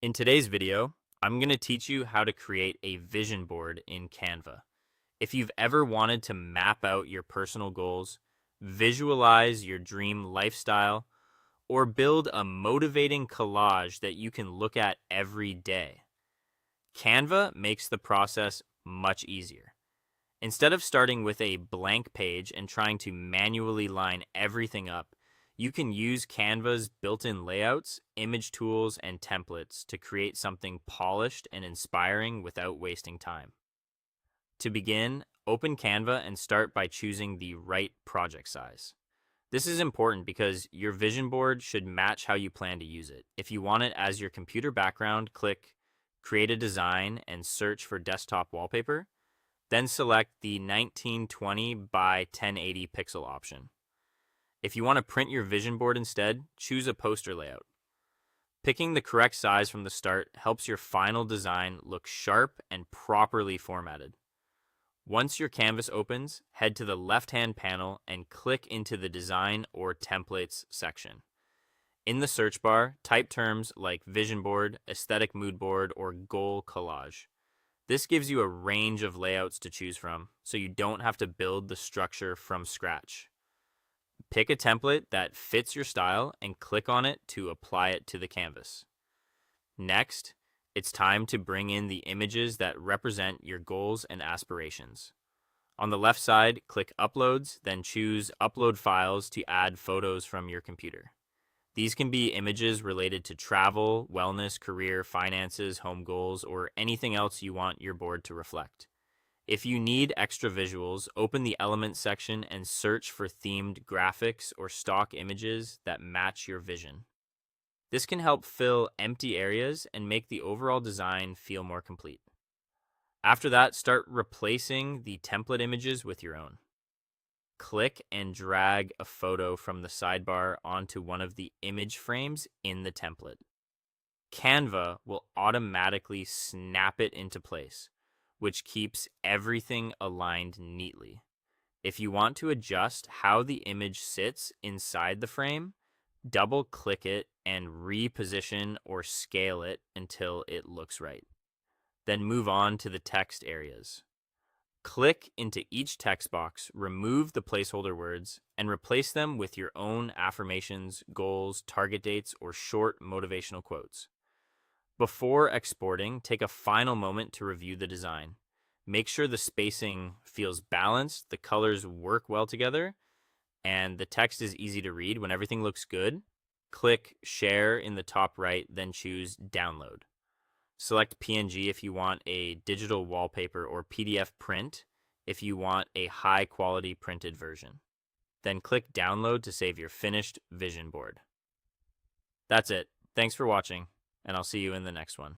In today's video, I'm going to teach you how to create a vision board in Canva. If you've ever wanted to map out your personal goals, visualize your dream lifestyle, or build a motivating collage that you can look at every day, Canva makes the process much easier. Instead of starting with a blank page and trying to manually line everything up, you can use Canva's built-in layouts, image tools, and templates to create something polished and inspiring without wasting time. To begin, open Canva and start by choosing the right project size. This is important because your vision board should match how you plan to use it. If you want it as your computer background, click Create a Design and search for desktop wallpaper. Then select the 1920 by 1080 pixel option. If you want to print your vision board instead, choose a poster layout. Picking the correct size from the start helps your final design look sharp and properly formatted. Once your canvas opens, head to the left-hand panel and click into the Design or Templates section. In the search bar, type terms like vision board, aesthetic mood board, or goal collage. This gives you a range of layouts to choose from, so you don't have to build the structure from scratch. Pick a template that fits your style and click on it to apply it to the canvas. Next, it's time to bring in the images that represent your goals and aspirations. On the left side, click Uploads, then choose Upload Files to add photos from your computer. These can be images related to travel, wellness, career, finances, home goals, or anything else you want your board to reflect. If you need extra visuals, open the Elements section and search for themed graphics or stock images that match your vision. This can help fill empty areas and make the overall design feel more complete. After that, start replacing the template images with your own. Click and drag a photo from the sidebar onto one of the image frames in the template. Canva will automatically snap it into place, which keeps everything aligned neatly. If you want to adjust how the image sits inside the frame, double-click it and reposition or scale it until it looks right. Then move on to the text areas. Click into each text box, remove the placeholder words, and replace them with your own affirmations, goals, target dates, or short motivational quotes. Before exporting, take a final moment to review the design. Make sure the spacing feels balanced, the colors work well together, and the text is easy to read. When everything looks good, click Share in the top right, then choose Download. Select PNG if you want a digital wallpaper or PDF print if you want a high quality printed version. Then click Download to save your finished vision board. That's it. Thanks for watching, and I'll see you in the next one.